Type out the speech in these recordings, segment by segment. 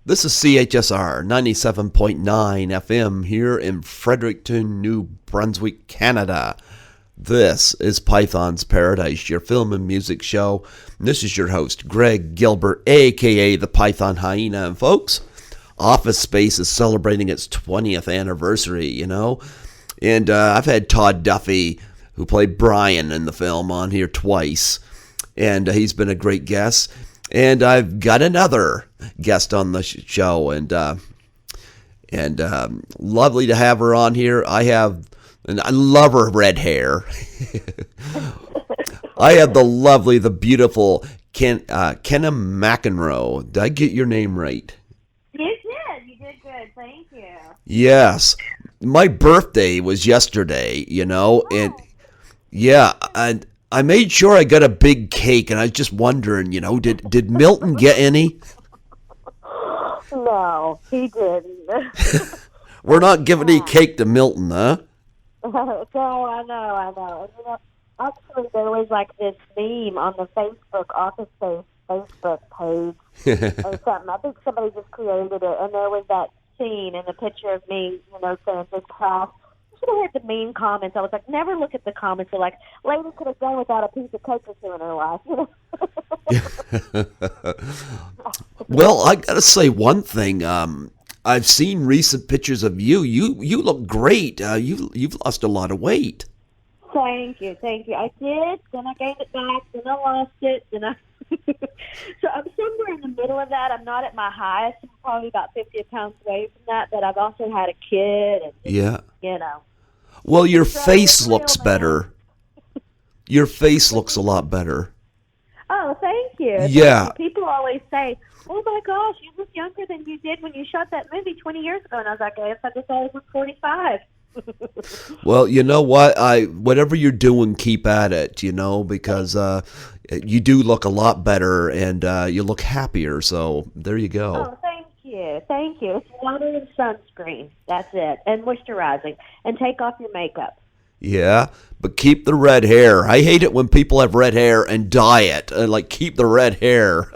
This is CHSR 97.9 FM here in Fredericton, New Brunswick, Canada. This is Python's Paradise, your film and music show. And this is your host, Greg Gilbert, a.k.a. the Python Hyena. And folks, Office Space is celebrating its 20th anniversary, you know. And I've had Todd Duffy, who played Brian in the film, on here twice. And he's been a great guest. And I've got another guest on the show, and lovely to have her on here. And I love her red hair. I have the beautiful Kinna McInroe. Did I get your name right? You did. You did good. Thank you. Yes. My birthday was yesterday, you know, and yeah, and I made sure I got a big cake, and I was just wondering, you know, did Milton get any? No, he didn't. We're not giving any cake to Milton, huh? No, I know. You know, actually, there was like this meme on the Facebook Office Space Facebook page or something. I think somebody just created it, and there was that scene in the picture of me, you know, saying this class. I should have heard the mean comments. I was like, never look at the comments. They're like, lady could have done without a piece of cake or two in her life. You know? Well, I gotta say one thing. I've seen recent pictures of you. You look great. You've lost a lot of weight. Thank you. I did. Then I gained it back. Then I lost it. So I'm somewhere in the middle of that. I'm not at my highest. I'm probably about 50 pounds away from that. But I've also had a kid. And Yeah. You know. Well, your So face it's looks real, better. Your face looks a lot better. Oh, thank you. Yeah. People always say, oh, my gosh, you look younger than you did when you shot that movie 20 years ago. And I was like, I guess I just always look 45. Well, you know what? Whatever you're doing, keep at it, you know, because you do look a lot better, and you look happier. So there you go. Oh, thank you. It's water and sunscreen. That's it. And moisturizing. And take off your makeup. Yeah, but keep the red hair. I hate it when people have red hair and dye it. Like, keep the red hair.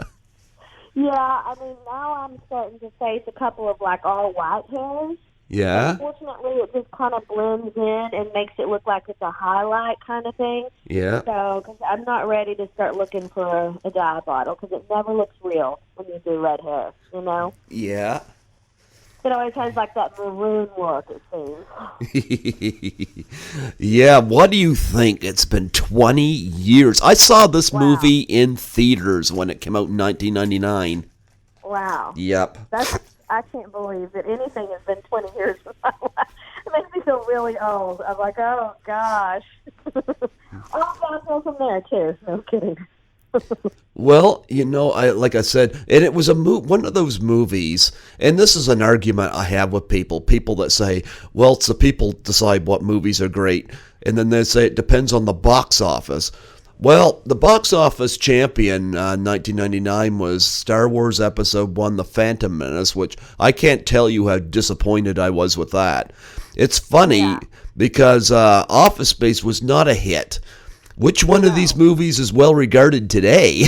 Yeah, I mean, now I'm starting to face a couple of, like, all white hairs. Yeah? Unfortunately, it just kind of blends in and makes it look like it's a highlight kind of thing. Yeah. So, because I'm not ready to start looking for a dye bottle, because it never looks real when you do red hair, you know? Yeah. It always has, like, that maroon look, it seems. Yeah, what do you think? It's been 20 years. I saw this movie in theaters when it came out in 1999. Wow. Yep. I can't believe that anything has been 20 years in my life. It makes me feel really old. I'm like, oh, gosh. Oh, downhill from there, too. No kidding. Well, you know, like I said, and it was one of those movies, and this is an argument I have with people that say, well, it's the people decide what movies are great, and then they say it depends on the box office. Well, the box office champion 1999 was Star Wars Episode 1, The Phantom Menace, which I can't tell you how disappointed I was with that. It's funny because Office Space was not a hit. Which one of these movies is well regarded today?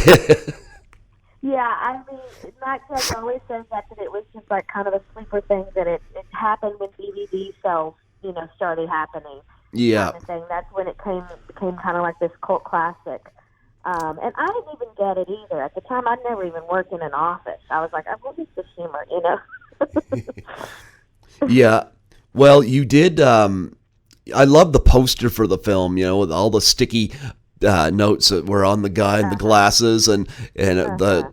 Yeah, I mean, Matt Judge always says that it was just like kind of a sleeper thing, that it happened when DVD sales, you know, started happening. Yeah. Kind of thing. That's when it became kind of like this cult classic. And I didn't even get it either. At the time, I'd never even worked in an office. I was like, what is this humor, you know? Yeah. Well, you did. I love the poster for the film, you know, with all the sticky notes that were on the guy in the glasses, and the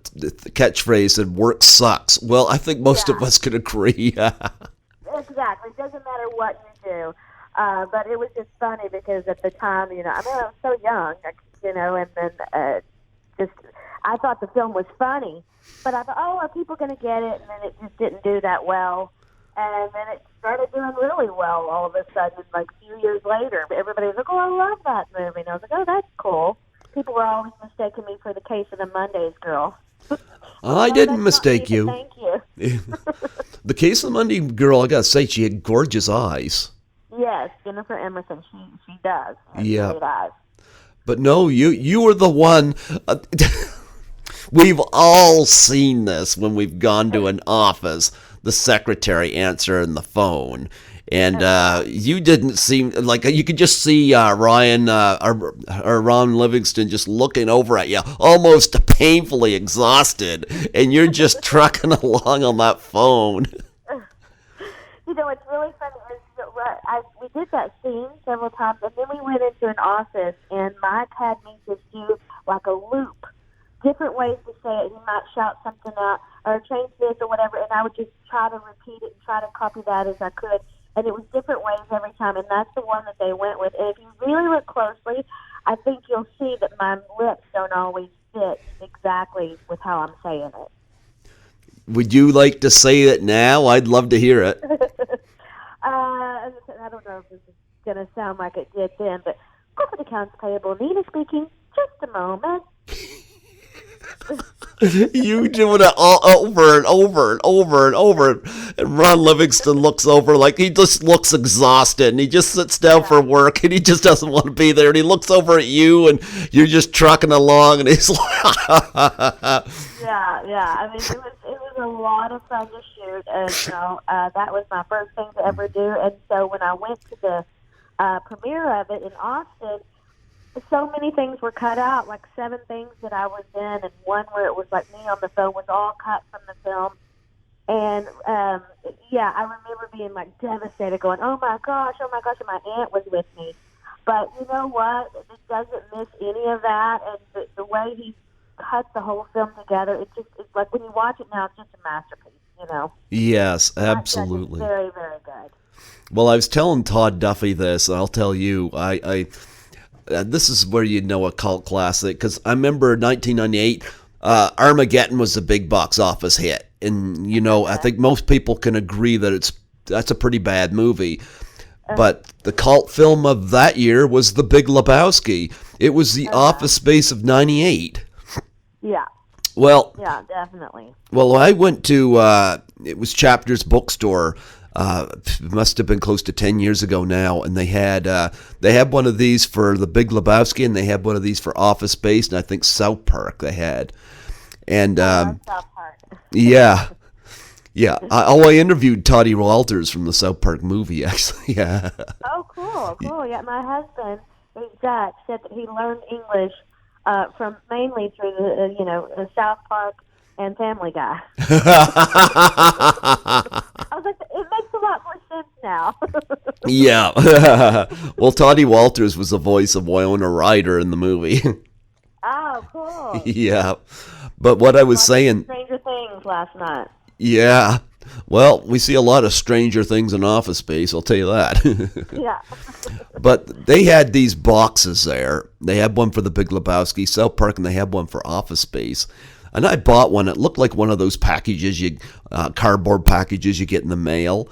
catchphrase said, work sucks. Well, I think most of us can agree. Exactly. It doesn't matter what you do. But it was just funny because at the time, you know, I mean, I was so young, you know, and then I thought the film was funny, but I thought, oh, are people going to get it? And then it just didn't do that well. And then it started doing really well all of a sudden, like a few years later. Everybody was like, oh, I love that movie. And I was like, oh, that's cool. People were always mistaking me for the Case of the Mondays girl. I didn't mistake you. Thank you. The Case of the Monday girl, I got to say, she had gorgeous eyes. Yes, Jennifer Emerson, she does. Yeah. Great eyes. But no, you were the one. We've all seen this when we've gone to an office, the secretary answering the phone. And you didn't seem like you could just see Ryan or Ron Livingston just looking over at you, almost painfully exhausted, and you're just trucking along on that phone. You know, it's really funny. We did that scene several times, and then we went into an office, and Mike had me just do like a loop, different ways to say it. He might shout something out or change this or whatever, and I would just try to repeat it and try to copy that as I could. And it was different ways every time, and that's the one that they went with. And if you really look closely, I think you'll see that my lips don't always fit exactly with how I'm saying it. Would you like to say it now? I'd love to hear it. I don't know if this is going to sound like it did then, but corporate accounts payable, Nina speaking, just a moment. You doing it all over and over and over and over. And Ron Livingston looks over like he just looks exhausted, and he just sits down for work, and he just doesn't want to be there. And he looks over at you, and you're just trucking along, and he's like, Yeah. I mean, it was a lot of fun to shoot, and that was my first thing to ever do. And so when I went to the premiere of it in Austin, so many things were cut out, like 7 things that I was in, and one where it was like me on the phone was all cut from the film. And I remember being like devastated, going, oh my gosh, and my aunt was with me. But you know what? It doesn't miss any of that, and the way he cut the whole film together, it's like when you watch it now, it's just a masterpiece, you know? Yes, absolutely. It's very, very good. Well, I was telling Todd Duffy this, and I'll tell you, this is where you know a cult classic, because I remember 1998, Armageddon was a big box office hit, and I think most people can agree that that's a pretty bad movie. But the cult film of that year was The Big Lebowski. It was the Office Space of '98. Yeah. Well. Yeah, definitely. Well, I went to it was Chapter's bookstore. It must have been close to 10 years ago now, and they had one of these for The Big Lebowski, and they had one of these for Office Space, and I think South Park they had. And South Park. Yeah. I interviewed Toddy Walters from the South Park movie, actually. Yeah. Oh, cool. Yeah, my husband, Zach, said that he learned English from mainly through the South Park and Family Guy. I was like, it makes a lot more sense now. Yeah. Well, Toddy Walters was the voice of Winona Ryder in the movie. Oh, cool. Yeah. But what I was saying... Stranger Things last night. Yeah. Well, we see a lot of Stranger Things in Office Space, I'll tell you that. Yeah. But they had these boxes there. They had one for The Big Lebowski, South Park, and they had one for Office Space. And I bought one. It looked like one of those packages, cardboard packages you get in the mail.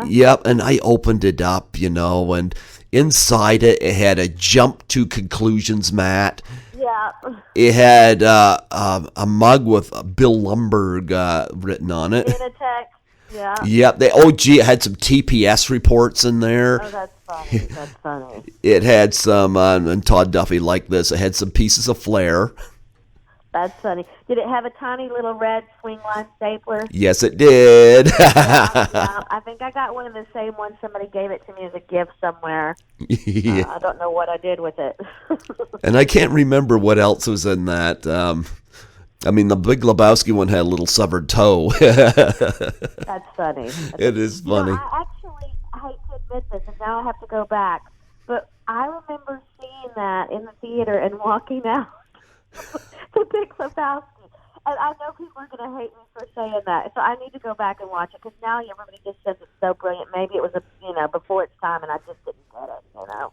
Yep, and I opened it up, and inside it had a Jump to Conclusions mat. Yeah. It had a mug with Bill Lumberg written on it. Initech. Yeah. Yep. It had some TPS reports in there. Oh, that's funny. That's funny. It had some, and Todd Duffy liked this, it had some pieces of Flair. That's funny. Did it have a tiny little red swing line stapler? Yes, it did. Yeah, I think I got one of the same ones. Somebody gave it to me as a gift somewhere. Yeah. I don't know what I did with it. And I can't remember what else was in that. The Big Lebowski one had a little severed toe. That's funny. It is funny. I hate to admit this, and now I have to go back, but I remember seeing that in the theater and walking out. The Big Lebowski. And I know people are going to hate me for saying that, so I need to go back and watch it, because now everybody just says it's so brilliant. Maybe it was before its time, and I just didn't get it,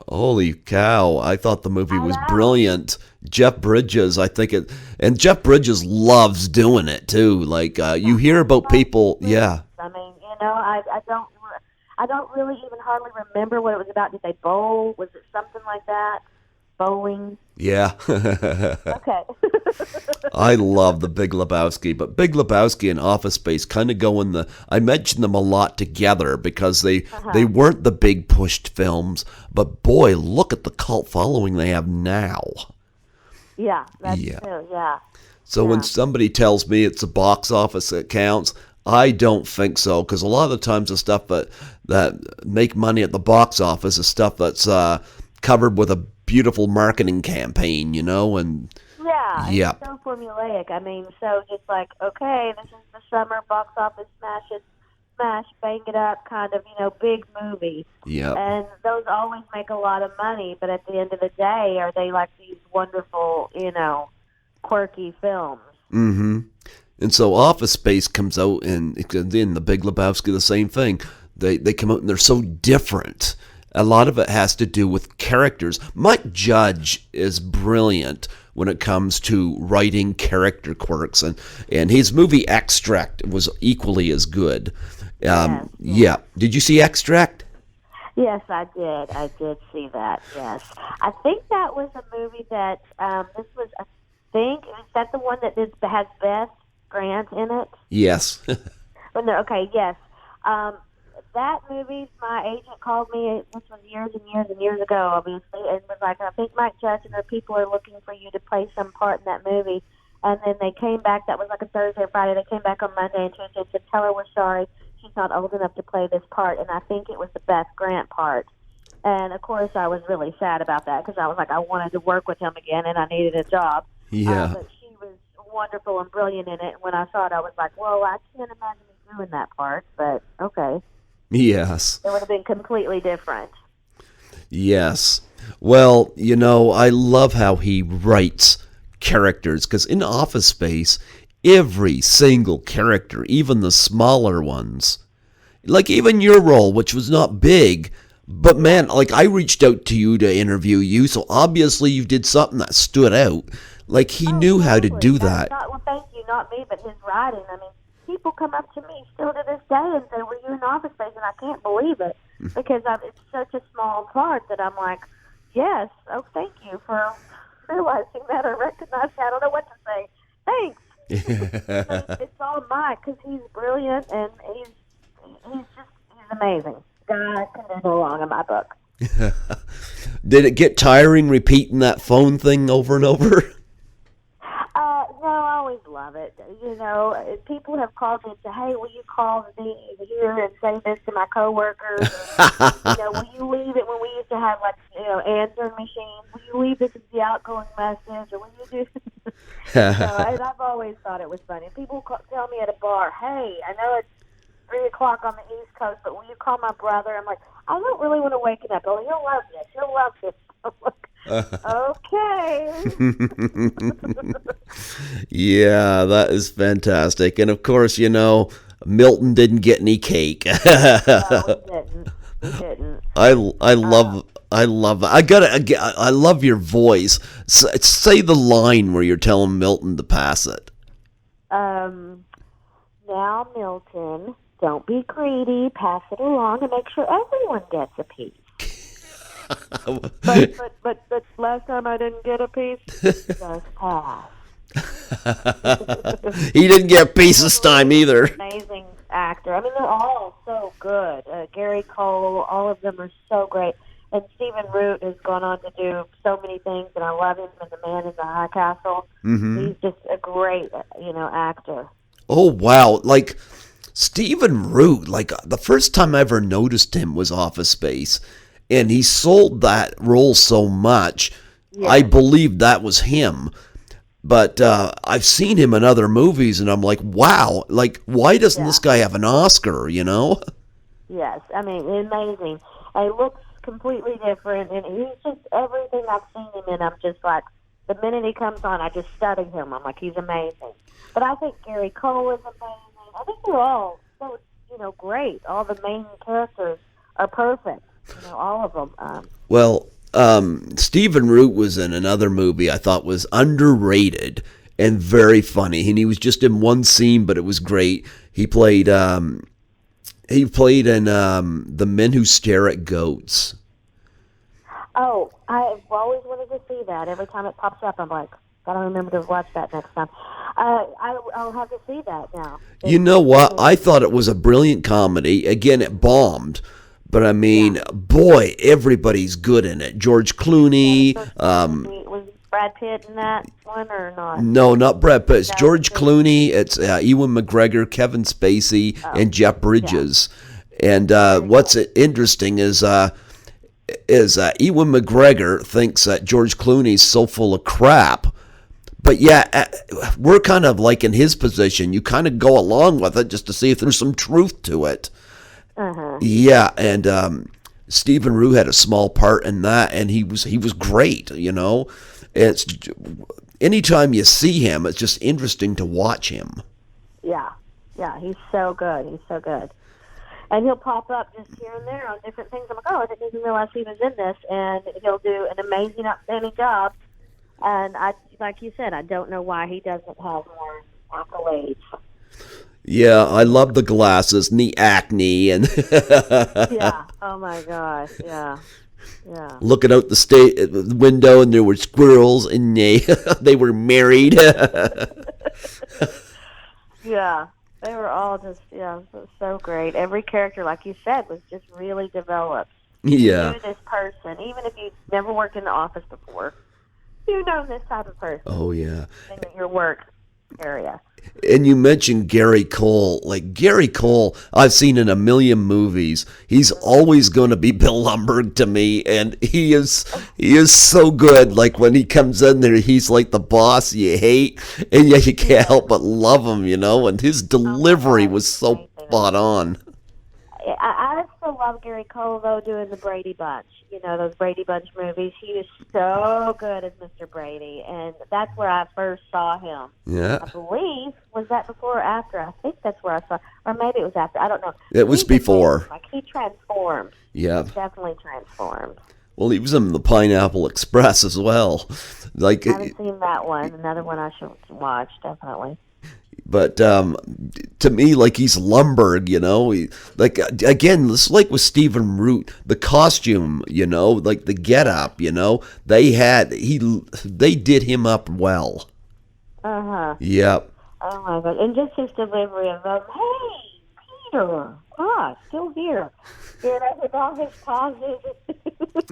Holy cow. I thought the movie was brilliant. Jeff Bridges, and Jeff Bridges loves doing it, too. Like, you hear about people, yeah. I mean, I don't really even hardly remember what it was about. Did they bowl? Was it something like that? Bowling? Yeah. Okay. I love The Big Lebowski, but Big Lebowski and Office Space kind of go I mention them a lot together because they weren't the big pushed films, but boy, look at the cult following they have now. Yeah, that's true, yeah. So when somebody tells me it's the box office that counts, I don't think so, because a lot of the times the stuff that make money at the box office is stuff that's covered with a beautiful marketing campaign, and yeah, it's so formulaic. I mean, so just like, okay, this is the summer box office smash, bang it up kind of, big movie. Yeah. And those always make a lot of money, but at the end of the day, are they like these wonderful, quirky films? Mm-hmm. And so Office Space comes out, and in The Big Lebowski, the same thing. They come out and they're so different. A lot of it has to do with characters. Mike Judge is brilliant when it comes to writing character quirks, and his movie Extract was equally as good. Yeah. Did you see Extract? Yes, I did. I did see that, yes. I think that was a movie that, is that the one that has Beth Grant in it? Yes. Okay, yes. That movie, my agent called me, this was years and years and years ago, obviously, and was like, I think Mike Judge and the people are looking for you to play some part in that movie. And then they came back, that was like a Thursday or Friday, they came back on Monday and Tuesday and said, tell her we're sorry, she's not old enough to play this part. And I think it was the Beth Grant part. And, of course, I was really sad about that because I was like, I wanted to work with him again and I needed a job. Yeah. But she was wonderful and brilliant in it. And when I saw it, I was like, well, I can't imagine me doing that part, but okay. Yes. It would have been completely different. Yes. Well, I love how he writes characters, because in Office Space, every single character, even the smaller ones, like even your role, which was not big, but man, like I reached out to you to interview you, so obviously you did something that stood out. Like he knew how to do that. Well, thank you, not me, but his writing. I mean, people come up to me still to this day and say, were you in Office Space? And I can't believe it because it's such a small part that I'm like, yes, thank you for realizing that or recognizing that. I don't know what to say. Thanks. It's all Mike because he's brilliant and he's amazing. God can do no wrong in my book. Did it get tiring repeating that phone thing over and over? No, I always love it. People have called me and said, hey, will you call me here and say this to my coworkers? Or, will you leave it when we used to have, answering machines? Will you leave this as the outgoing message? Or will you do I've always thought it was funny. People tell me at a bar, hey, I know it's 3 o'clock on the East Coast, but will you call my brother? I'm like, I don't really want to wake him up. Oh, he'll love this. He'll love this. I'm like, okay. Yeah, that is fantastic. And of course, Milton didn't get any cake. No, he didn't. I love it. I love your voice. Say the line where you're telling Milton to pass it. Now, Milton, don't be greedy. Pass it along and make sure everyone gets a piece. but last time I didn't get a piece. Just pass. He didn't get a piece this time either. Amazing actor. I mean, they're all so good. Gary Cole, all of them are so great. And Stephen Root has gone on to do so many things, and I love him in The Man in the High Castle. Mm-hmm. He's just a great, actor. Oh, wow. Like, Stephen Root, the first time I ever noticed him was Office Space, and he sold that role so much, yeah. I believed that was him. But I've seen him in other movies, and I'm like, wow, why doesn't this guy have an Oscar, Yes, I mean, amazing. He looks completely different, and he's just everything I've seen him in. I'm just like, the minute he comes on, I just study him. I'm like, he's amazing. But I think Gary Cole is amazing. I think they're all so, great. All the main characters are perfect. All of them. Stephen Root was in another movie I thought was underrated and very funny, and he was just in one scene, but it was great. He played in The Men Who Stare at Goats. Oh, I've always wanted to see that. Every time it pops up, I'm like, gotta remember to watch that next time. I'll have to see that now. You know what? I thought it was a brilliant comedy. Again, it bombed. But boy, everybody's good in it. George Clooney. Was Brad Pitt in that one or not? No, not Brad Pitt. It's No, George Clooney. It's Ewan McGregor, Kevin Spacey, and Jeff Bridges. And what's interesting is Ewan McGregor thinks that George Clooney's so full of crap. But yeah, we're kind of like in his position. You kind of go along with it just to see if there's some truth to it. Yeah, and Stephen Roux had a small part in that, and he was great. It's anytime you see him, it's just interesting to watch him. Yeah, he's so good. He's so good. And he'll pop up just here and there on different things. I'm like, oh, I didn't even realize he was in this, and he'll do an amazing, outstanding job. And like you said, I don't know why he doesn't have more accolades. Yeah, I love the glasses and the acne and yeah. Oh my gosh. Yeah. Looking out the window, and there were squirrels, and they were married. Yeah, they were all just so great. Every character, like you said, was just really developed. Yeah. You knew this person, even if you've never worked in the office before. You know this type of person. Oh, yeah. In your work area. And you mentioned Gary Cole. Like, Gary Cole, I've seen in a million movies. He's always going to be Bill Lumbergh to me, and he is so good. Like, when he comes in there, he's like the boss you hate, and yet you can't help but love him, and his delivery was so spot on. I still love Gary Cole, though, doing the Brady Bunch. Those Brady Bunch movies. He was so good as Mr. Brady, and that's where I first saw him. Yeah. I believe, was that before or after? I think that's where I saw, or maybe it was after. I don't know. It was before. Like, he transformed. Yeah. He definitely transformed. Well, he was in the Pineapple Express as well. Like, I haven't seen that one. Another one I should watch, definitely. But to me, like, he's Lumbergh, like, again, this like with Stephen Root, the costume, like the get-up, they did him up well. Yep. Oh my God! And just his delivery of hey, Peter, still here. With all his pauses.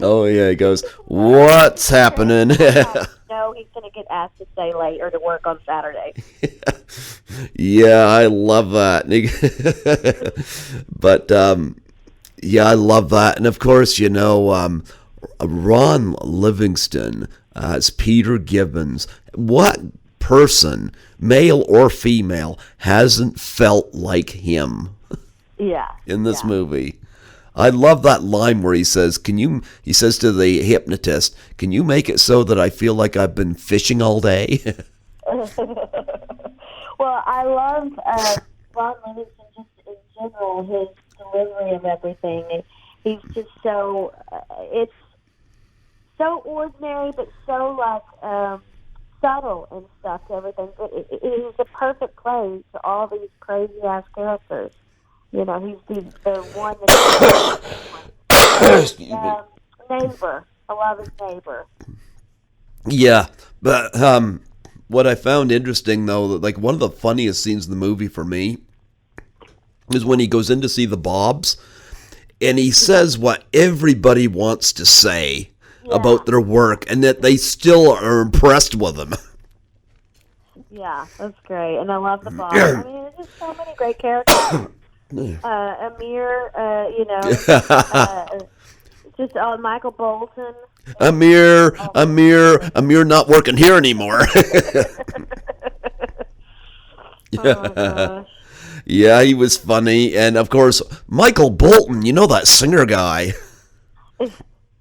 Oh yeah, he goes, what's happening? No, he's going to get asked to stay late or to work on Saturday. Yeah, I love that. But yeah, I love that, and of course, Ron Livingston as Peter Gibbons. What person, male or female, hasn't felt like him? Yeah. In this movie. I love that line where he says he says to the hypnotist, "Can you make it so that I feel like I've been fishing all day?" Well, I love Ron Livingston just in general, his delivery of everything. He's just so, it's so ordinary, but so subtle and stuff to everything. It is the perfect play to all these crazy-ass characters. He's the one that's neighbor. I love his neighbor. Yeah, but what I found interesting, though, like one of the funniest scenes in the movie for me is when he goes in to see the Bobs, and he says what everybody wants to say about their work, and that they still are impressed with him. Yeah, that's great, and I love the Bobs. I mean, there's just so many great characters. Amir, just Michael Bolton. Amir not working here anymore. Oh my gosh. Yeah, he was funny, and of course, Michael Bolton, that singer guy.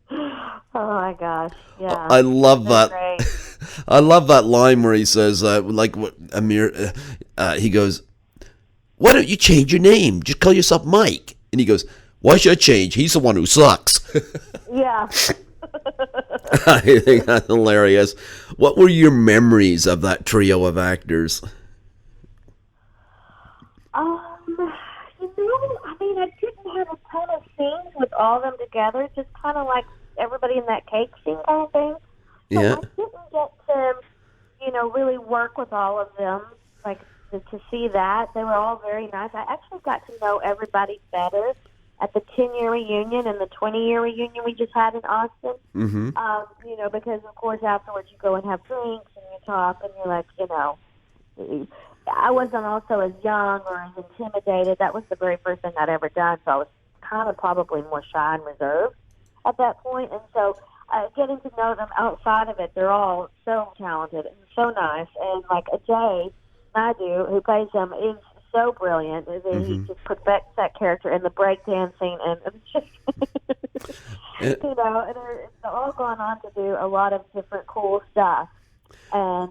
Oh my gosh, yeah. I love that. Great. I love that line where he says, like what Amir, he goes, "Why don't you change your name? Just call yourself Mike." And he goes, "Why should I change? He's the one who sucks." Yeah. I think that's hilarious. What were your memories of that trio of actors? I didn't have a ton of scenes with all of them together, just kind of like everybody in that cake scene kind of thing. So Yeah. I didn't get to, really work with all of them, like to see that. They were all very nice. I actually got to know everybody better at the 10-year reunion and the 20-year reunion we just had in Austin. Mm-hmm. You know, because of course afterwards you go and have drinks and you talk and you're like, you know, I wasn't also as young or as intimidated. That was the very first thing I'd ever done, so I was kind of probably more shy and reserved at that point. And so getting to know them outside of it, they're all so talented and so nice. And like Ajay Naidu, who plays him, is so brilliant. He just perfects that character and the breakdancing, and it's just, you know, and they're all going on to do a lot of different cool stuff. And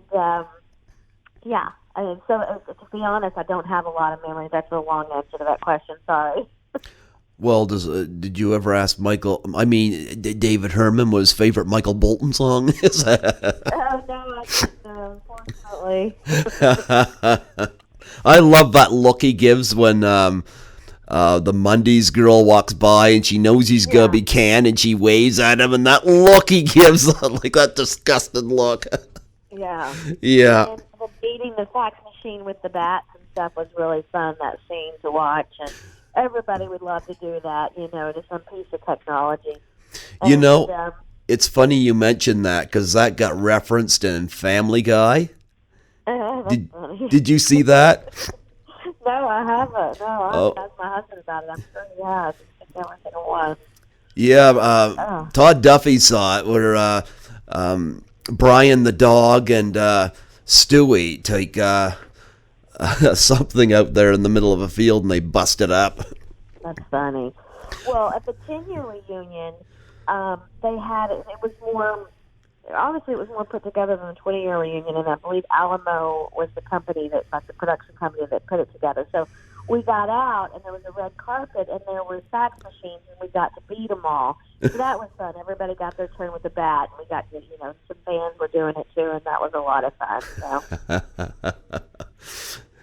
yeah, and so to be honest, I don't have a lot of memories. That's a long answer to that question. Sorry. Well, did you ever ask David Herman what his favorite Michael Bolton song is? Oh, no, I didn't know, unfortunately. I love that look he gives when the Mondays girl walks by and she knows he's going to be canned and she waves at him, and that look he gives, like that disgusted look. Yeah. Yeah. And the beating the fax machine with the bats and stuff was really fun, that scene to watch, and everybody would love to do that, you know, to some piece of technology. You know, it's funny you mentioned that because that got referenced in Family Guy. Did you see that? No, I haven't. No, I asked my husband about it. I'm sure he has. I can't remember what it was. Yeah, Todd Duffy saw it where Brian the dog and Stewie take something out there in the middle of a field and they bust it up. That's funny. Well, at the 10-year reunion, they had it was more. Obviously, it was more put together than the 20-year reunion, and I believe Alamo was the company like the production company that put it together. So we got out, and there was a red carpet, and there were fax machines, and we got to beat them all. So that was fun. Everybody got their turn with the bat, and we got to, you know, some fans were doing it too, and that was a lot of fun. So.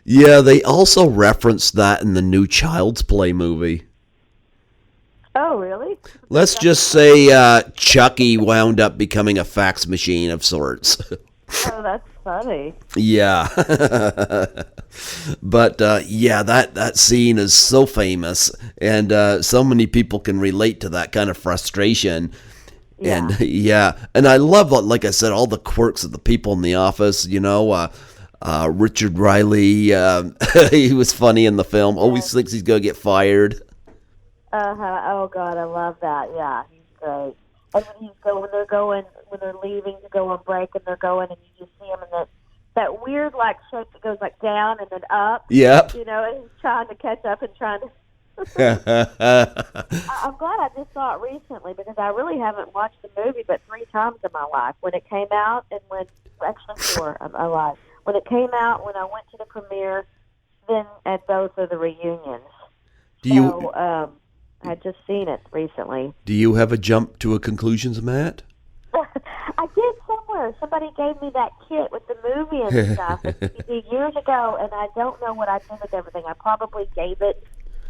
Yeah, they also referenced that in the new Child's Play movie. Oh, really? Let's just say Chucky wound up becoming a fax machine of sorts. Oh, that's funny. Yeah. But, yeah, that scene is so famous, and so many people can relate to that kind of frustration. Yeah. And I love, like I said, all the quirks of the people in the office, you know, Richard Riley, he was funny in the film, always thinks he's going to get fired. Oh God, I love that. Yeah, he's great. And when they're leaving to go on break, and they're going, and you just see him in that weird like shape that goes like down and then up. Yep. You know, and he's trying to catch up and trying to. I'm glad I just saw it recently because I really haven't watched the movie but 3 times in my life. When it came out, and actually 4 in my life. When it came out, when I went to the premiere, then at both of the reunions. I had just seen it recently. Do you have a jump to a conclusions, Matt? I did somewhere. Somebody gave me that kit with the movie and stuff years ago, and I don't know what I did with everything. I probably gave it,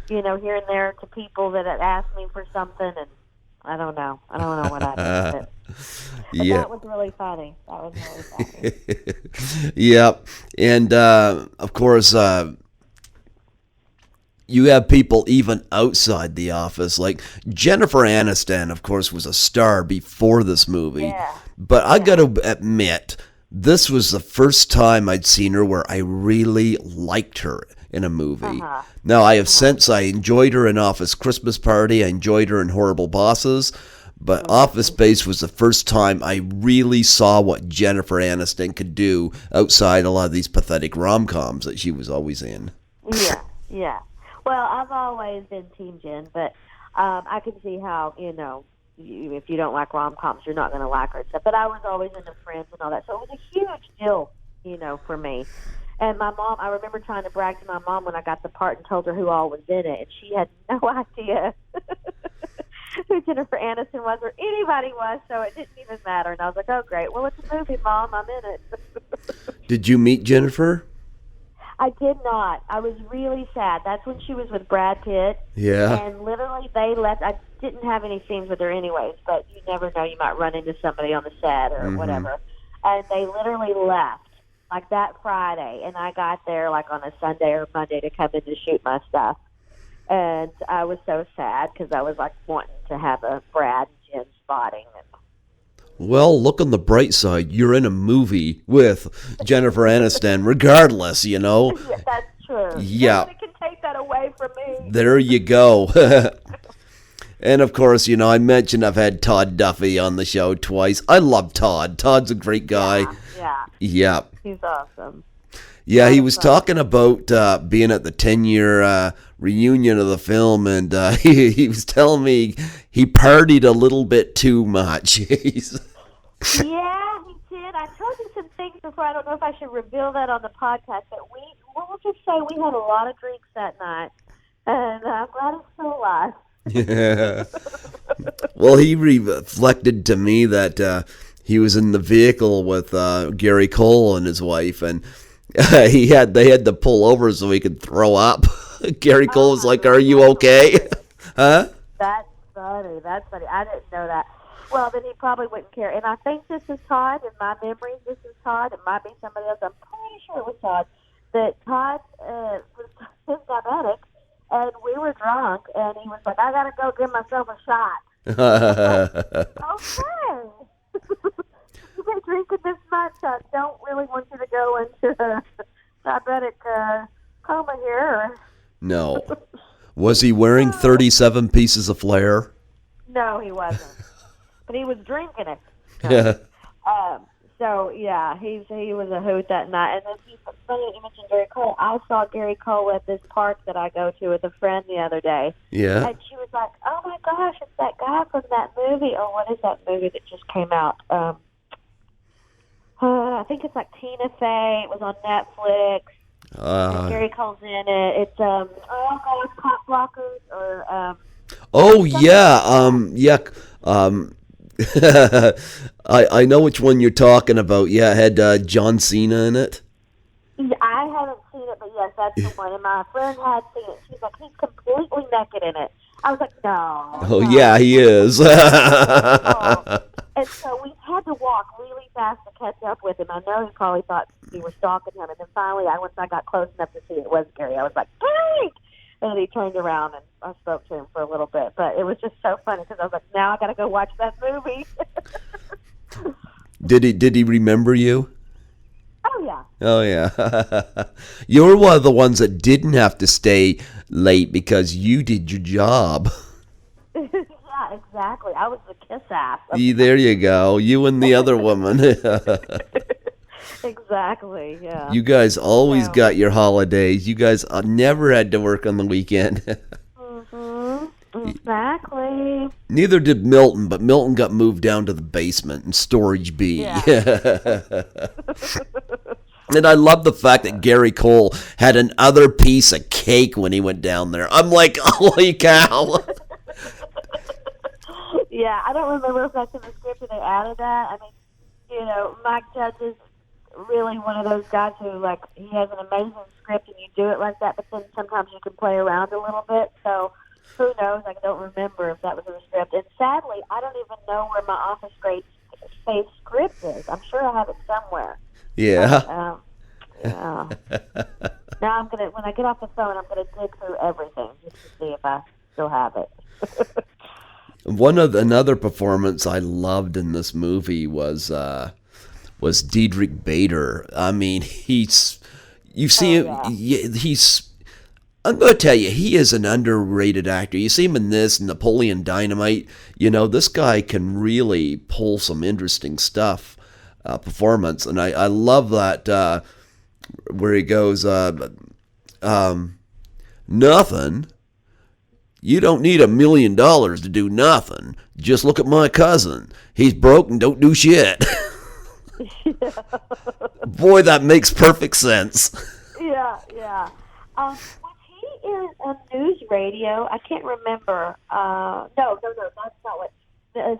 you know, here and there to people that had asked me for something, and I don't know. I don't know what I did with it. But yeah. That was really funny. Yep. And, of course, you have people even outside the office, like Jennifer Aniston, of course, was a star before this movie. Yeah. But I got to admit, this was the first time I'd seen her where I really liked her in a movie. Now, I enjoyed her in Office Christmas Party. I enjoyed her in Horrible Bosses. But Office Space was the first time I really saw what Jennifer Aniston could do outside a lot of these pathetic rom-coms that she was always in. Yeah. Well, I've always been Team Jen, but I can see how, you know, if you don't like rom-coms, you're not going to like her and stuff. But I was always into Friends and all that, so it was a huge deal, you know, for me. And my mom, I remember trying to brag to my mom when I got the part and told her who all was in it, and she had no idea who Jennifer Aniston was or anybody was, so it didn't even matter. And I was like, oh, great. Well, it's a movie, Mom. I'm in it. Did you meet Jennifer? I did not. I was really sad. That's when she was with Brad Pitt. Yeah. And literally they left. I didn't have any scenes with her anyways, but you never know. You might run into somebody on the set or whatever. And they literally left, like that Friday. And I got there like on a Sunday or Monday to come in to shoot my stuff. And I was so sad because I was like wanting to have a Brad and Jen spotting. Well, look on the bright side. You're in a movie with Jennifer Aniston, regardless, you know. Yeah, that's true. Yeah. Nobody can take that away from me. There you go. And of course, you know, I mentioned I've had Todd Duffy on the show twice. I love Todd. Todd's a great guy. Yeah. Yeah. He's awesome. Yeah, he was talking about being at the 10-year reunion of the film, and he was telling me he partied a little bit too much. Yeah, he did. I told him some things before. I don't know if I should reveal that on the podcast, but we'll just say we had a lot of drinks that night, and I'm glad he's still alive. Yeah. Well, he reflected to me that he was in the vehicle with Gary Cole and his wife, and they had to pull over so he could throw up. Gary Cole was like, "Are you okay?" Huh? That's funny. That's funny. I didn't know that. Well, then he probably wouldn't care. And I think this is Todd. In my memory, this is Todd. It might be somebody else. I'm pretty sure it was Todd. That Todd was diabetic, and we were drunk, and he was like, "I gotta go give myself a shot." Okay. You've been drinking this much. I don't really want you to go into a diabetic coma here. No. Was he wearing 37 pieces of flair? No, he wasn't. But he was drinking it. Yeah. So yeah, he was a hoot that night. And then funny that you mentioned Gary Cole. I saw Gary Cole at this park that I go to with a friend the other day. Yeah. And she was like, "Oh my gosh, it's that guy from that movie." Or what is that movie that just came out? I think it's like Tina Fey. It was on Netflix. Gary Cole's in it. It's Pop Rockers or Oh yeah, I know which one you're talking about. Yeah, it had John Cena in it. I haven't seen it, but yes, that's the one. And my friend had seen it. She's like, "He's completely naked in it." I was like, "No." Oh yeah, he is. And so we had to walk really fast to catch up with him. I know he probably thought we were stalking him, and then finally, once I got close enough to see it was Gary, I was like, "Gary!" And then he turned around and I spoke to him for a little bit. But it was just so funny because I was like, "Now I got to go watch that movie." Did he remember you? Oh yeah. Oh yeah. You were one of the ones that didn't have to stay late because you did your job. Yeah, exactly. I was the kiss ass. There you go. You and the other woman. Exactly, yeah. You guys always got your holidays. You guys never had to work on the weekend. Exactly. Neither did Milton, but Milton got moved down to the basement in Storage B. Yeah. And I love the fact that Gary Cole had another piece of cake when he went down there. I'm like, holy cow. Yeah, I don't remember if that's in the script or they added that. I mean, Mike Judge is really one of those guys who, like, he has an amazing script and you do it like that, but then sometimes you can play around a little bit. So who knows? I don't remember if that was in the script. And sadly, I don't even know where my Office Space script is. I'm sure I have it somewhere. Yeah. Yeah. Now when I get off the phone, I'm gonna dig through everything just to see if I still have it. Another performance I loved in this movie was Diedrich Bader. I mean, you see him. Yeah. I'm going to tell you, he is an underrated actor. You see him in this, Napoleon Dynamite. This guy can really pull some interesting stuff, performance. And I love that where he goes, nothing. You don't need $1 million to do nothing. Just look at my cousin. He's broke and don't do shit. Yeah. Boy, that makes perfect sense. Yeah. Was he in a news radio? I can't remember. No, that's not what.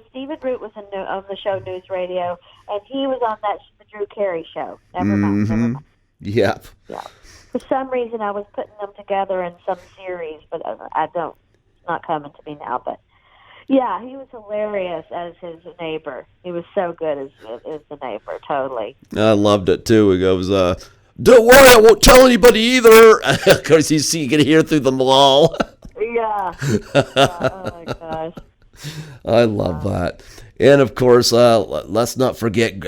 Stephen Root was on the show News Radio, and he was on the Drew Carey show. Never mind. Yep. Yeah. For some reason, I was putting them together in some series, but I don't. It's not coming to me now. But yeah, he was hilarious as his neighbor. He was so good as the neighbor. Totally. I loved it too. He goes, "Don't worry, I won't tell anybody either." Of course, you can hear through the wall. Yeah. Oh my gosh. I love that. And of course, let's not forget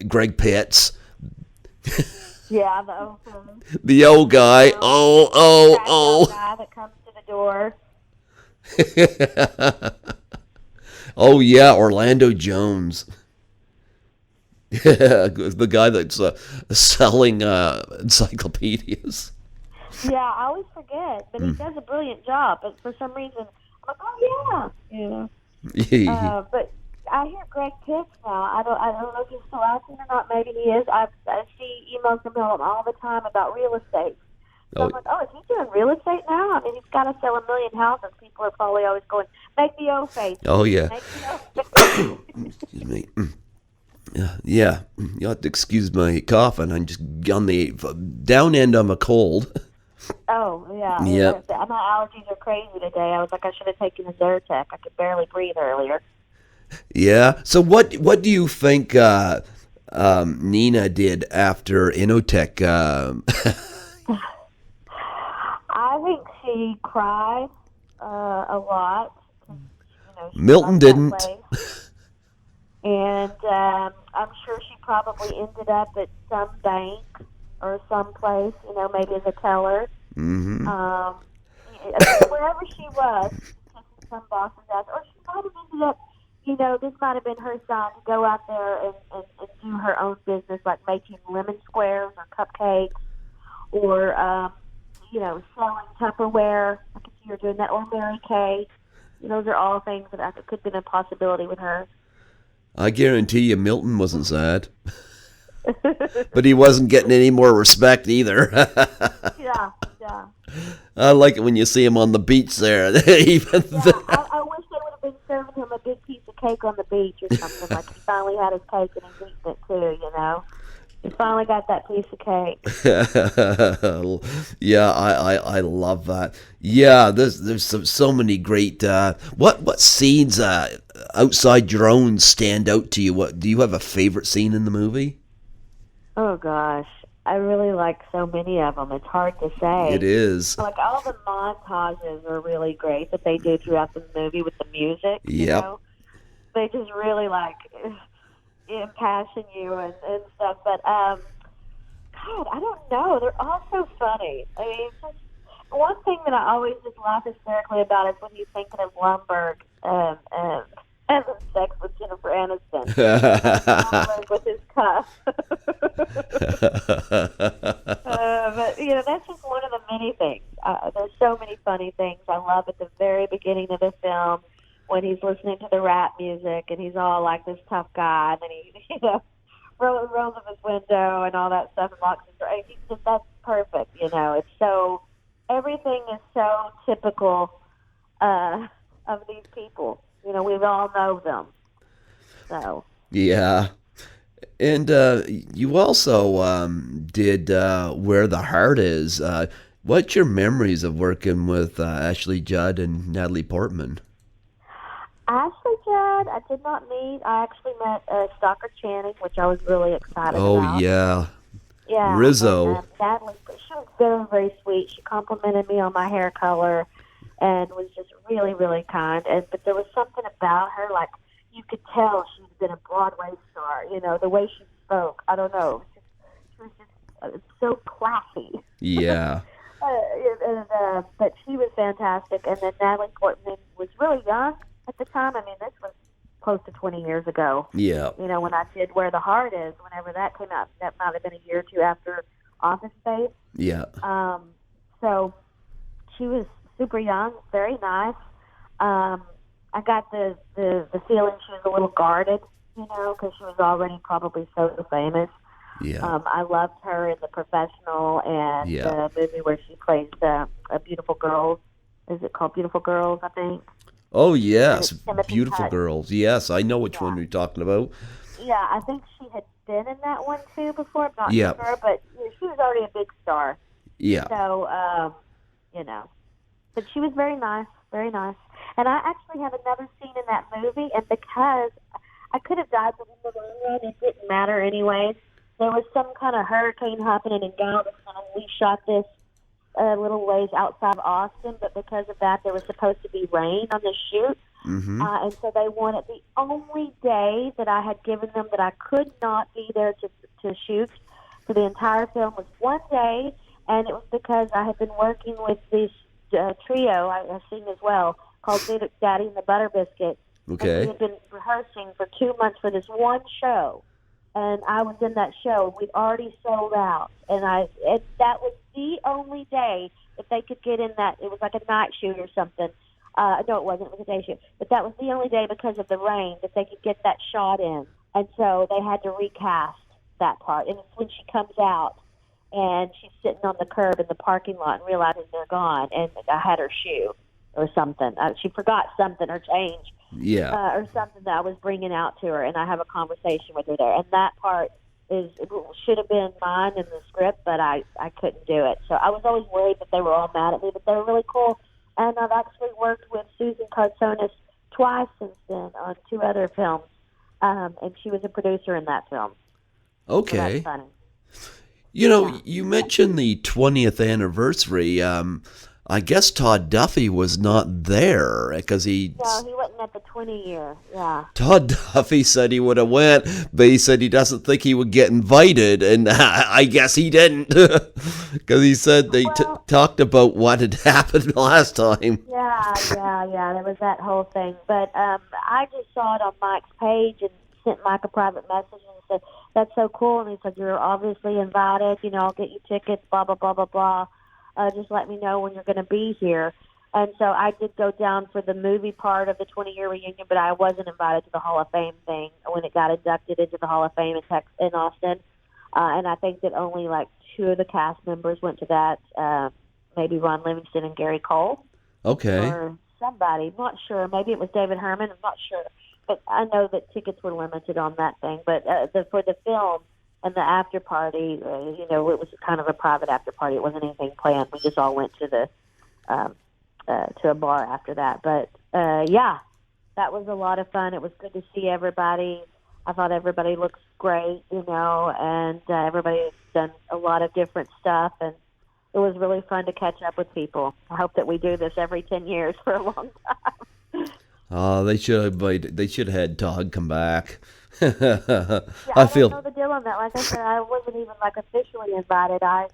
Greg Pitts, Yeah, the old the old guy. cracked out guy that comes to the door. Oh yeah, Orlando Jones. The guy that's selling encyclopedias. Yeah, I always forget, but he does a brilliant job. But for some reason, I'm like, oh yeah, you know. But I hear Greg Pitts now. I don't know if he's still acting or not. Maybe he is. I see emails from him all the time about real estate. So I'm like, oh, is he doing real estate now? I mean, he's got to sell 1 million houses. People are probably always going, make the O face. Oh yeah. Make the O face. Excuse me. Yeah. You have to excuse my coughing. I'm just on the down end of a cold. Oh, yeah. Yep. My allergies are crazy today. I was like, I should have taken a Zyrtec. I could barely breathe earlier. Yeah. So what do you think Nina did after Inotech? I think she cried a lot. She Milton loved that didn't. place. And I'm sure she probably ended up at some bank or some place, maybe as a teller. Mm-hmm. Wherever she was, some boss's ass, or she might have ended up, this might have been her sign to go out there and do her own business, like making lemon squares or cupcakes, or selling Tupperware. I could see her doing that, or Mary Kay. Those are all things that could have been a possibility with her. I guarantee you Milton wasn't sad. But he wasn't getting any more respect either. Yeah. I like it when you see him on the beach there. I wish they would have been serving him a big piece of cake on the beach or something. Like he finally had his cake and he's eating it too, He finally got that piece of cake. Yeah, I love that. Yeah, there's so many great. What scenes outside your own stand out to you? What do you have a favorite scene in the movie? Oh gosh, I really like so many of them. It's hard to say. It is. Like all the montages are really great that they do throughout the movie with the music. Yep. They just really impassion you and stuff. But God, I don't know. They're all so funny. I mean, just one thing that I always just laugh hysterically about is when you're thinking of Lumbergh having sex with Jennifer Aniston. Lumbergh with his cuff. But that's just one of the many things. There's so many funny things. I love at the very beginning of the film when he's listening to the rap music and he's all like this tough guy, and then he rolls up his window and all that stuff and locks his door. He's just, that's perfect. It's so, everything is so typical of these people. We all know them. So. Yeah. And you also did Where the Heart Is. What's your memories of working with Ashley Judd and Natalie Portman? Ashley Judd, I did not meet. I actually met Stalker Channing, which I was really excited about. Oh, yeah. Yeah. Rizzo. And Natalie, she was very, very sweet. She complimented me on my hair color and was just really, really kind. But there was something about her, like, you could tell she'd been a Broadway star. The way she spoke, I don't know. She was just so classy. Yeah. But she was fantastic. And then Natalie Portman was really young at the time. I mean, this was close to 20 years ago. Yeah. When I did Where the Heart Is, whenever that came out, that might have been a year or two after Office Space. Yeah. So she was super young, very nice. I got the feeling she was a little guarded, because she was already probably so famous. Yeah. I loved her in The Professional and the movie where she plays a Beautiful Girls. Is it called Beautiful Girls, I think? Oh, yes. Beautiful Hutton. Girls. Yes, I know which one you're talking about. Yeah, I think she had been in that one, too, before. I'm not sure, but she was already a big star. Yeah. So, But she was very nice, very nice. And I actually have another scene in that movie, and because I could have died, but in the long run, it didn't matter anyways. There was some kind of hurricane happening in Galveston, and we shot this a little ways outside of Austin, but because of that, there was supposed to be rain on the shoot. Mm-hmm. And so they wanted the only day that I had given them that I could not be there to shoot for the entire film was one day, and it was because I had been working with this trio I sing as well called Daddy and the Butter Biscuit. Okay. And we had been rehearsing for 2 months for this one show, and I was in that show. We'd already sold out, and that was the only day that they could get in that. It was like a night shoot or something. No, it wasn't. It was a day shoot. But that was the only day because of the rain that they could get that shot in. And so they had to recast that part. And it's when she comes out and she's sitting on the curb in the parking lot and realizes they're gone. And I had her shoe or something. She forgot something or change. Yeah. Or something that I was bringing out to her. And I have a conversation with her there. And that part should have been mine in the script, but I couldn't do it. So I was always worried that they were all mad at me, but they were really cool. And I've actually worked with Susan Cartonis twice since then on 2 other films, and she was a producer in that film. Okay. So that's funny. You know, you mentioned the 20th anniversary. I guess Todd Duffy was not there because No, he wasn't at the 20-year. Yeah. Todd Duffy said he would have went, but he said he doesn't think he would get invited, and I guess he didn't because he said they talked about what had happened last time. Yeah. There was that whole thing, but I just saw it on Mike's page and sent Mike a private message and said, "That's so cool," and he said, "You're obviously invited. You know, I'll get you tickets. Blah blah blah blah blah. Just let me know when you're going to be here." And so I did go down for the movie part of the 20-year reunion, but I wasn't invited to the Hall of Fame thing when it got inducted into the Hall of Fame in Austin. And I think that only like 2 of the cast members went to that, maybe Ron Livingston and Gary Cole. Okay. Or somebody. I'm not sure. Maybe it was David Herman. I'm not sure. But I know that tickets were limited on that thing. But for the film and the after party, it was kind of a private after party. It wasn't anything planned. We just all went to the to a bar after that. But yeah, that was a lot of fun. It was good to see everybody. I thought everybody looks great, and everybody's done a lot of different stuff, and it was really fun to catch up with people. I hope that we do this every 10 years for a long time. They should have had Todd come back. Yeah, I don't know the deal on that. Like I said, I wasn't even officially invited. I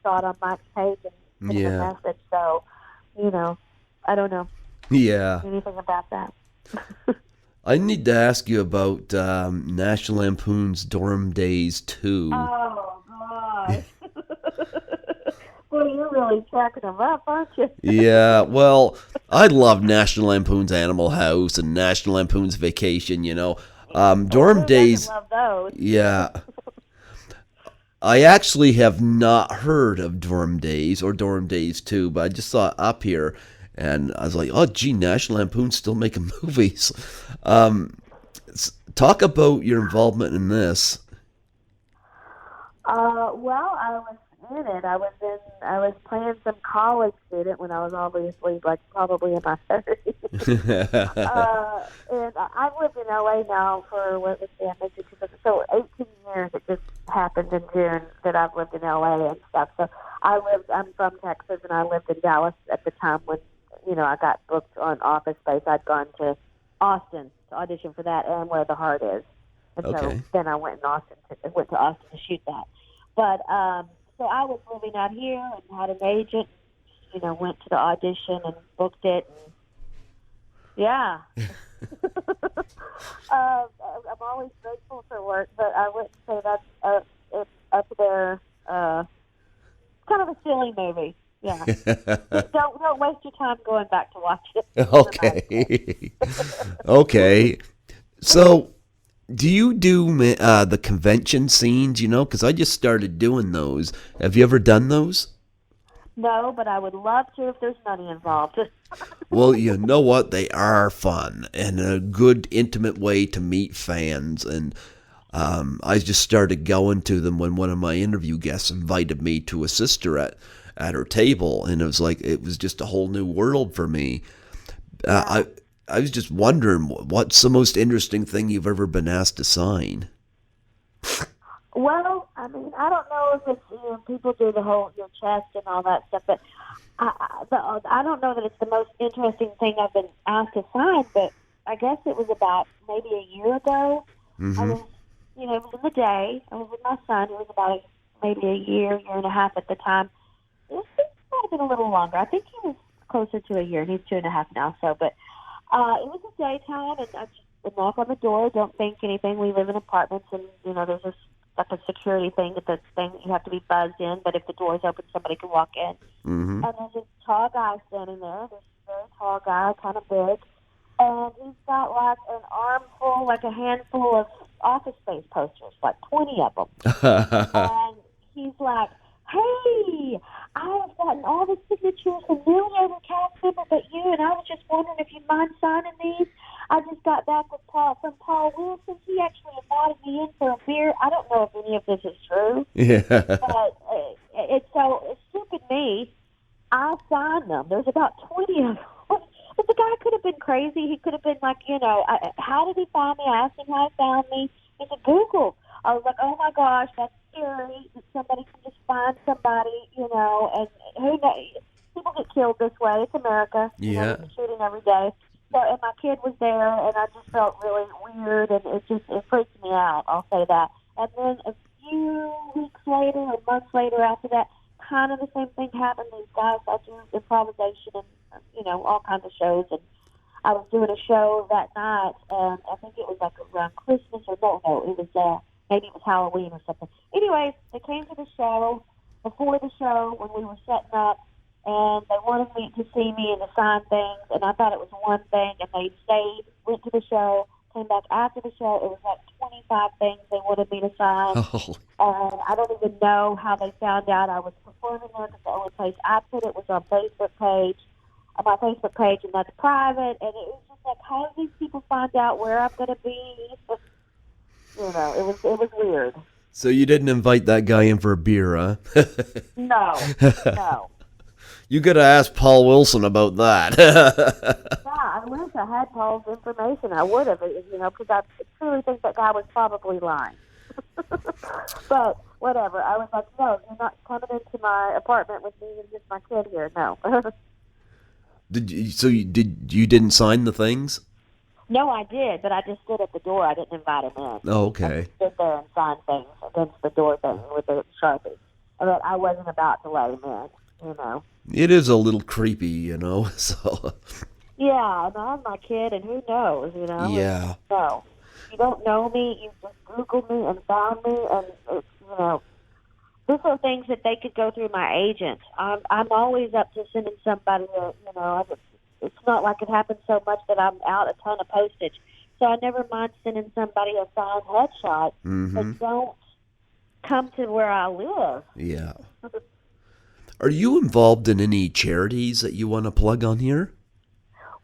saw it on Mike's page and sent him a message. So, I don't know anything about that. I need to ask you about National Lampoon's Dorm Days 2. Oh, gosh. Well, you're really cracking them up, aren't you? Yeah, well, I love National Lampoon's Animal House and National Lampoon's Vacation, Dorm Days. Love those. Yeah. I actually have not heard of Dorm Days or Dorm Days 2, but I just saw it up here, and I was like, oh, gee, National Lampoon's still making movies. Talk about your involvement in this. Well, I was in it. I was playing some college student when I was obviously probably in my 30s. And I've lived in LA now for so 18 years. It just happened in June that I've lived in LA and stuff. So I'm from Texas, and I lived in Dallas at the time when I got booked on Office Space. I'd gone to Austin to audition for that and Where the Heart Is, and so then I went to Austin to shoot that. But so I was living out here and had an agent, went to the audition and booked it. And yeah. I'm always grateful for work, but I wouldn't say that's it's up there. Kind of a silly movie. Yeah. Don't waste your time going back to watch it. Okay. Okay. So, do you do the convention scenes, because I just started doing those. Have you ever done those? No, but I would love to if there's money involved. Well, you know what? They are fun and a good, intimate way to meet fans. And I just started going to them when one of my interview guests invited me to assist her at her table. And it was just a whole new world for me. I was just wondering, what's the most interesting thing you've ever been asked to sign? Well, I mean, I don't know if it's, people do the whole, your chest and all that stuff, but I don't know that it's the most interesting thing I've been asked to sign, but I guess it was about maybe a year ago. I Mm-hmm. was, it was in the day. I was with my son, who was about maybe a year and a half at the time. It might have been a little longer. I think he was closer to a year, and he's 2.5 now. So, but it was a daytime, and I just would knock on the door. Don't think anything. We live in apartments, and there's this like a security thing at the thing that you have to be buzzed in. But if the door's open, somebody can walk in. Mm-hmm. And there's this tall guy standing there. This very tall guy, kind of big, and he's got like an armful, like a handful of Office Space posters, like 20 of them. And he's like, "Hey, I have gotten all the signatures from nearly every cast member but you, and I was just wondering if you'd mind signing these. I just got back with from Paul Wilson. He actually invited me in for a beer. I don't know if any of this is true, Yeah. but it's so stupid me. I signed them. There's about 20 of them. But the guy could have been crazy. He could have been like, how did he find me? I asked him how he found me. He said, Google. I was like, oh my gosh, that's scary that somebody can just find somebody, and who knows? People get killed this way. It's America. Yeah. There's a shooting every day. So, and my kid was there, and I just felt really weird, and it freaked me out. I'll say that. And then a few weeks later, or months later after that, kind of the same thing happened. These guys, I do improvisation and all kinds of shows, and I was doing a show that night, and I think it was like around Christmas or no, it was maybe it was Halloween or something. Anyways, they came to the show before the show when we were setting up, and they wanted me to see me and to sign things, and I thought it was one thing, and they stayed, went to the show, came back after the show. It was like 25 things they wanted me to sign. Oh. And I don't even know how they found out I was performing there, because the only place I put it was on my Facebook page, and that's private. And it was just like, how do these people find out where I'm going to be? It was weird. So you didn't invite that guy in for a beer, huh? No. You could have asked Paul Wilson about that. Yeah, I wish I had Paul's information. I would have, because I truly think that guy was probably lying. But whatever. I was like, no, you're not coming into my apartment with me and just my kid here. No. You didn't sign the things? No, I did, but I just stood at the door. I didn't invite him in. Oh, I okay. just stood there and signed things against the door thing with the Sharpie. But I wasn't about to let him in, It is a little creepy, so... Yeah, and I'm my kid, and who knows, Yeah. No. You don't know me, you just Googled me and found me, and it's, these are things that they could go through my agent. I'm always up to sending somebody, it's not like it happens so much that I'm out a ton of postage. So I never mind sending somebody a signed headshot, but don't come to where I live. Yeah. Are you involved in any charities that you want to plug on here?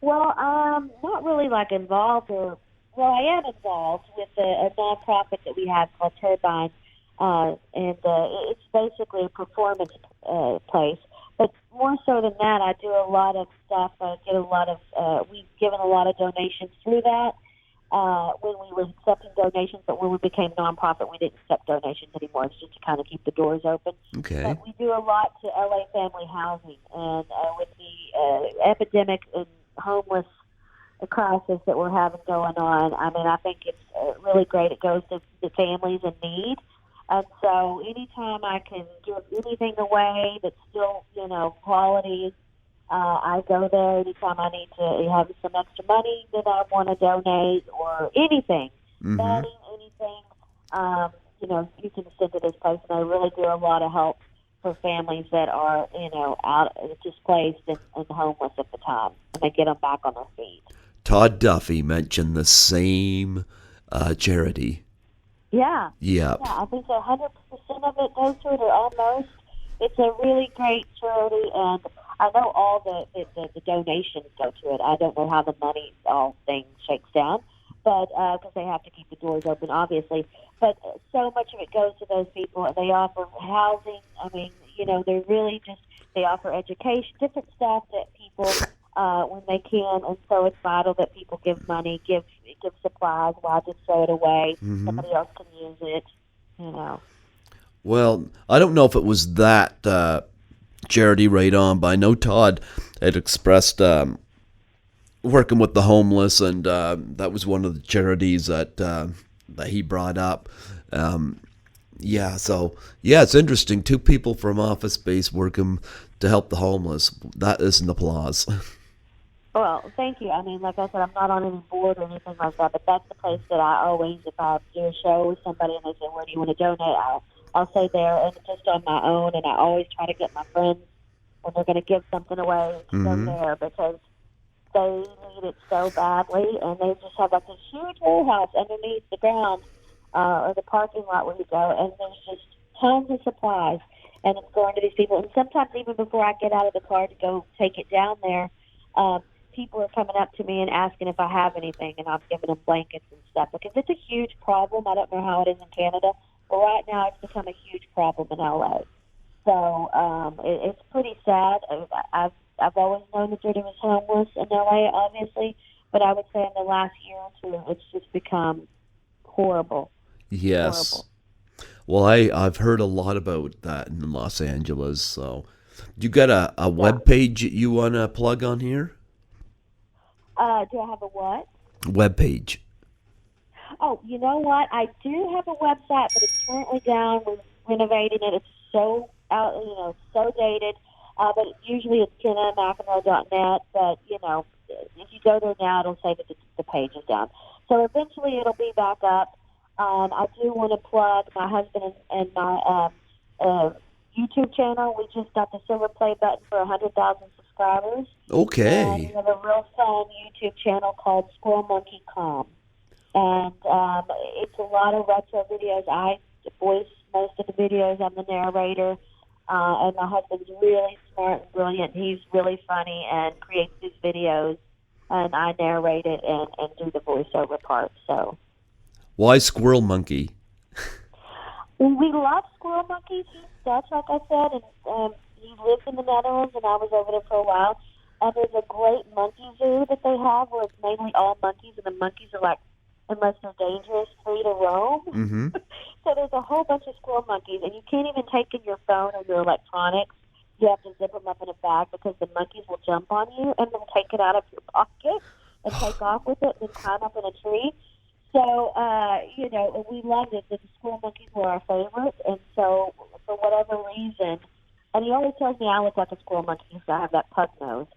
Well, I'm not really involved, I am involved with a nonprofit that we have called Turbine, and it's basically a performance place. But more so than that, I do a lot of stuff. We've given a lot of donations through that when we were accepting donations, but when we became nonprofit, we didn't accept donations anymore. It's just to kind of keep the doors open. Okay. But we do a lot to LA family housing, and with the epidemic and homeless crisis that we're having going on, I mean, I think it's really great. It goes to the families in need. And so anytime I can give anything away that's still, quality, I go there. Anytime I need to have some extra money that I want to donate or anything, bedding, anything, you can send to this place. And I really do a lot of help for families that are, out displaced and homeless at the time, and they get them back on their feet. Todd Duffy mentioned the same charity. Yeah. Yep. Yeah, I think 100% of it goes to it, or almost. It's a really great charity, and I know all the donations go to it. I don't know how the money all thing shakes down, but because they have to keep the doors open, obviously. But so much of it goes to those people, and they offer housing. I mean, they're really just, they offer education, different stuff that people, when they can, and so it's vital that people give money, give supplies. Why just throw it away? Somebody else can use it. you know. Well, I don't know if it was that charity right on, but I know Todd had expressed working with the homeless, and that was one of the charities that he brought up. Yeah, so yeah, it's interesting. Two people from Office Space working to help the homeless. That is an applause. Well, thank you. I mean, like I said, I'm not on any board or anything like that, but that's the place that I always, if I do a show with somebody and they say, where do you want to donate, I'll say there, and just on my own, and I always try to get my friends, when they're going to give something away, to go there, because they need it so badly, and they just have like this huge warehouse underneath the ground, or the parking lot where you go, and there's just tons of supplies, and it's going to these people, and sometimes even before I get out of the car to go take it down there, people are coming up to me and asking if I have anything, and I'm giving them blankets and stuff, because it's a huge problem. I don't know how it is in Canada, but right now it's become a huge problem in LA. So it's pretty sad. I've always known that there was homeless in LA, obviously, but I would say in the last year or two, it's just become horrible. Yes. Horrible. Well, I've heard a lot about that in Los Angeles. So, you got a web page you want to plug on here? Do I have a what? Web page. Oh, you know what? I do have a website, but it's currently down. We're renovating it. It's so out, so dated. But usually it's Kinna McInroe.net. But if you go there now, it'll say that the page is down. So eventually it'll be back up. I do want to plug my husband and my YouTube channel. We just got the silver play button for 100,000 subscribers. Okay. And we have a real fun YouTube channel called Squirrel Monkey Com. And it's a lot of retro videos. I voice most of the videos. I'm the narrator. And my husband's really smart and brilliant. He's really funny and creates these videos. And I narrate it and do the voiceover part. So, why Squirrel Monkey? We love squirrel monkeys. He's Dutch, like I said, and he lives in the Netherlands, and I was over there for a while. And there's a great monkey zoo that they have where it's mainly all monkeys, and the monkeys are like, unless they're dangerous, free to roam. Mm-hmm. So there's a whole bunch of squirrel monkeys, and you can't even take in your phone or your electronics. You have to zip them up in a bag because the monkeys will jump on you and then take it out of your pocket and take off with it and then climb up in a tree. So, we loved it. The squirrel monkeys were our favorites, and so for whatever reason, and he always tells me I look like a squirrel monkey because I have that pug nose.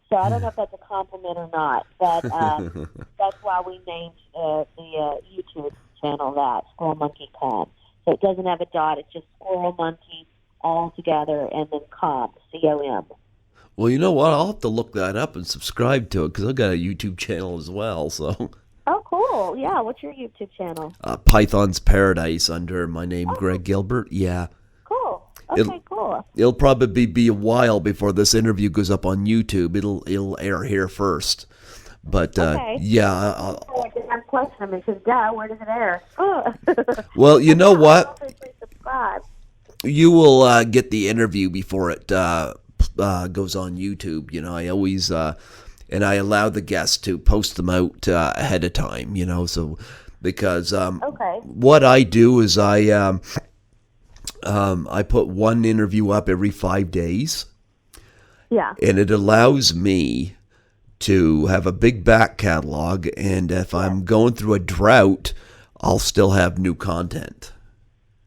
So I don't know if that's a compliment or not, but that's why we named the YouTube channel that, Squirrel Monkey Com. So it doesn't have a dot. It's just Squirrel Monkey all together and then Com, C-O-M. Well, you know what? I'll have to look that up and subscribe to it because I've got a YouTube channel as well. So. Oh, cool. Yeah, what's your YouTube channel? Python's Paradise under my name, Greg Gilbert. Yeah. Cool. Okay, cool. It'll probably be a while before this interview goes up on YouTube. It'll air here first. But, yeah. I'm questioning because, where does it air? Well, you know what? Subscribe. You will get the interview before it goes on YouTube. I always... and I allow the guests to post them out ahead of time, so because what I do is I put one interview up every 5 days. Yeah. And it allows me to have a big back catalog, and if I'm going through a drought, I'll still have new content.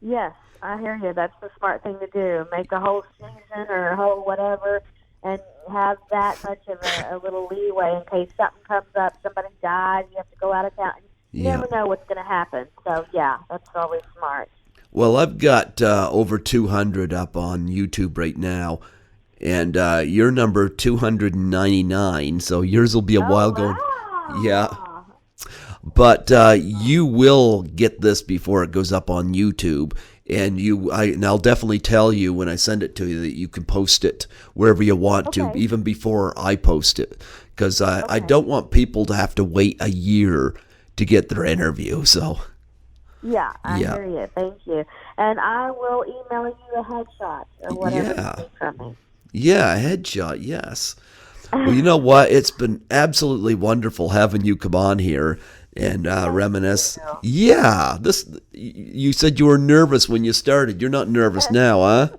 Yes, I hear you. That's the smart thing to do. Make a whole season or a whole whatever, and have that much of a little leeway in case something comes up, somebody dies, you have to go out of town. You never know what's going to happen. So, that's always smart. Well, I've got over 200 up on YouTube right now, and you're number 299, so yours will be a while going. Yeah. But you will get this before it goes up on YouTube. And I'll definitely tell you when I send it to you that you can post it wherever you want to, even before I post it, because I don't want people to have to wait a year to get their interview. So, I hear you. Thank you. And I will email you a headshot or whatever you need from me. Yeah, a headshot. Yes. Well, you know what? It's been absolutely wonderful having you come on here. and Thank reminisce. you. Yeah, you said you were nervous when you started. You're not nervous now, huh?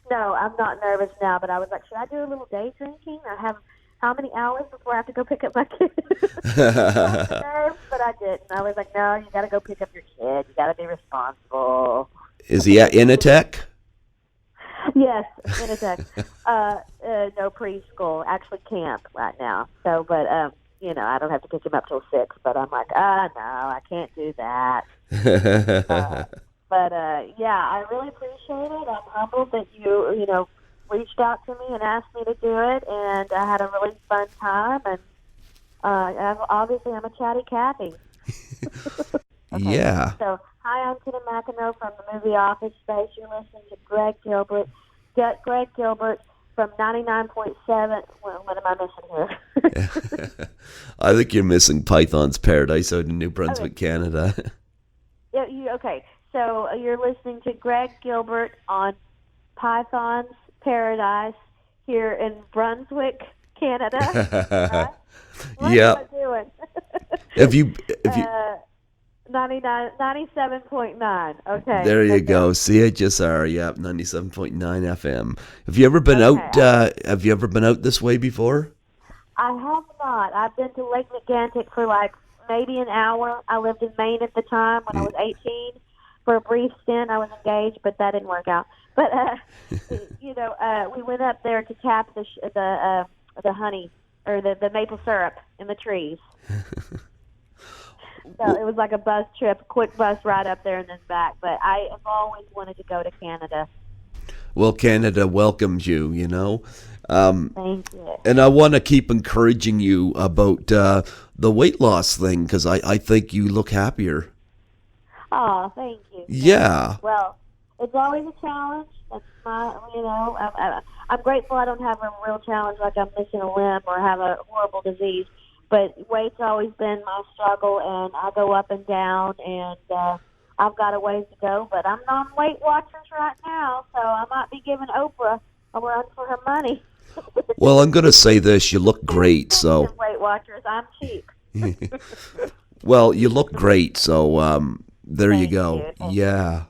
No, I'm not nervous now, but I was like, should I do a little day drinking? I have how many hours before I have to go pick up my kid? I was nervous, but I didn't. I was like, no, you got to go pick up your kid. You got to be responsible. Is he at Initech? Yes, in a sec. No preschool, actually camp right now. So, but I don't have to pick him up till 6. But I'm like, no, I can't do that. But yeah, I really appreciate it. I'm humbled that you reached out to me and asked me to do it, and I had a really fun time. And obviously, I'm a chatty Cathy. Okay. Yeah. So, hi, I'm Kinna McInroe from the movie Office Space. You're listening to Greg Gilbert. Greg Gilbert from 99.7. Well, what am I missing here? I think you're missing Python's Paradise out in New Brunswick, Okay. Canada. Yeah, okay. So you're listening to Greg Gilbert on Python's Paradise here in Brunswick, Canada. Right? What Yeah. am I doing? If you 97.9. Okay. There you Okay. go. CHSR, yep, 97.9 FM. Have you ever been Okay. out have you ever been out this way before? I have not. I've been to Lake McGantic for like maybe an hour. I lived in Maine at the time when I was 18. For a brief stint, I was engaged, but that didn't work out. But we went up there to tap the honey or the maple syrup in the trees. So it was like a bus trip, a quick bus ride up there and then back. But I have always wanted to go to Canada. Well, Canada welcomes you, you know. Thank you. And I want to keep encouraging you about the weight loss thing because I think you look happier. Oh, thank you. Yeah. Well, it's always a challenge. That's I'm grateful I don't have a real challenge like I'm missing a limb or have a horrible disease. But weight's always been my struggle, and I go up and down, and I've got a ways to go. But I'm on Weight Watchers right now, so I might be giving Oprah a run for her money. Well, I'm going to say this. You look great, so. Weight Watchers, I'm cheap. Well, you look great, so there you Thank go. you. Yeah.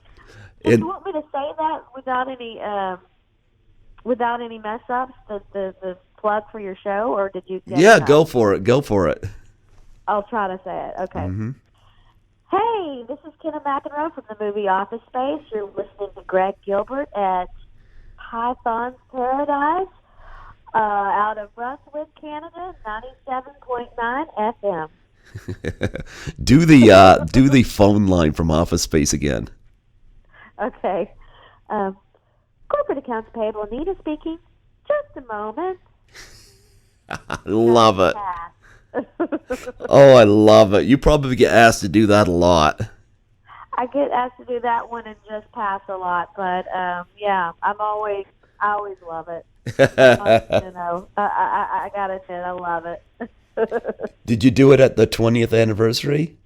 Did you want me to say that without any mess ups? The plug for your show, or did you? Yeah, go for it. Go for it. I'll try to say it. Okay. Mm-hmm. Hey, this is Kinna McInroe from the movie Office Space. You're listening to Greg Gilbert at Python's Paradise out of Brunswick, Canada, 97.9 FM. do the phone line from Office Space again. Okay. Corporate accounts payable. Anita speaking. Just a moment. I love it. Oh, I love it. You probably get asked to do that a lot. I get asked to do that one and just pass a lot, but yeah, I always love it. I gotta say, I love it. Did you do it at the 20th anniversary?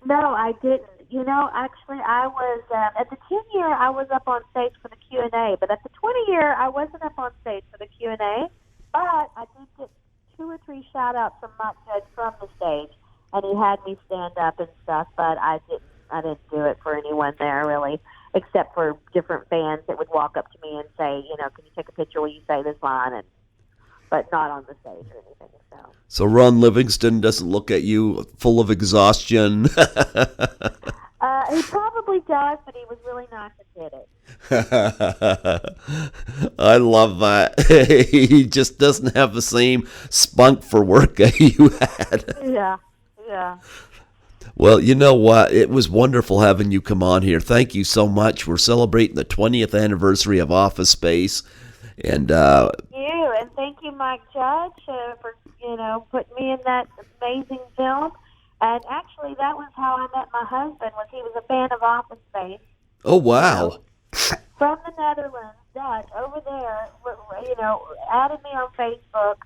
No, I didn't. Actually, I was at the 10-year. I was up on stage for the Q&A, but at the 20-year, I wasn't up on stage for the Q&A. But I did get 2 or 3 shout-outs from Mike Judge from the stage, and he had me stand up and stuff. But I didn't do it for anyone there really, except for different fans that would walk up to me and say, can you take a picture while you say this line, but not on the stage or anything. So Ron Livingston doesn't look at you full of exhaustion. He probably does, but he was really nice and did it. I love that. He just doesn't have the same spunk for work that you had. Yeah. Well, you know what? It was wonderful having you come on here. Thank you so much. We're celebrating the 20th anniversary of Office Space. And thank you, Mike Judge, for putting me in that amazing film. And actually, that was how I met my husband. He was a fan of Office Space. Oh wow! From the Netherlands, Dutch, over there. Added me on Facebook.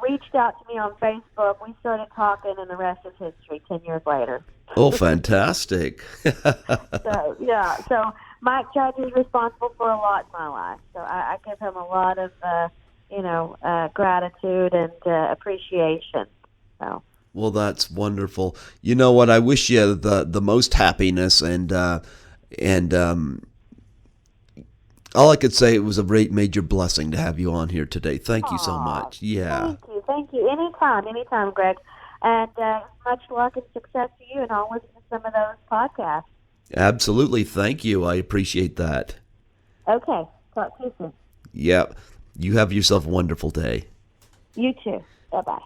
Reached out to me on Facebook. We started talking, and the rest is history. 10 years later. Oh, fantastic! So Mike Judge is responsible for a lot in my life. So I give him a lot of, gratitude and appreciation. So Well, that's wonderful. You know what? I wish you the most happiness, and all I could say, it was a great major blessing to have you on here today. Thank you so Aw, much. Yeah, thank you. Anytime, Greg. And much luck and success to you, and I'll listen to some of those podcasts. absolutely. Thank you. I appreciate that. Okay, talk to you soon. Yeah, you have yourself a wonderful day. You too. Bye-bye.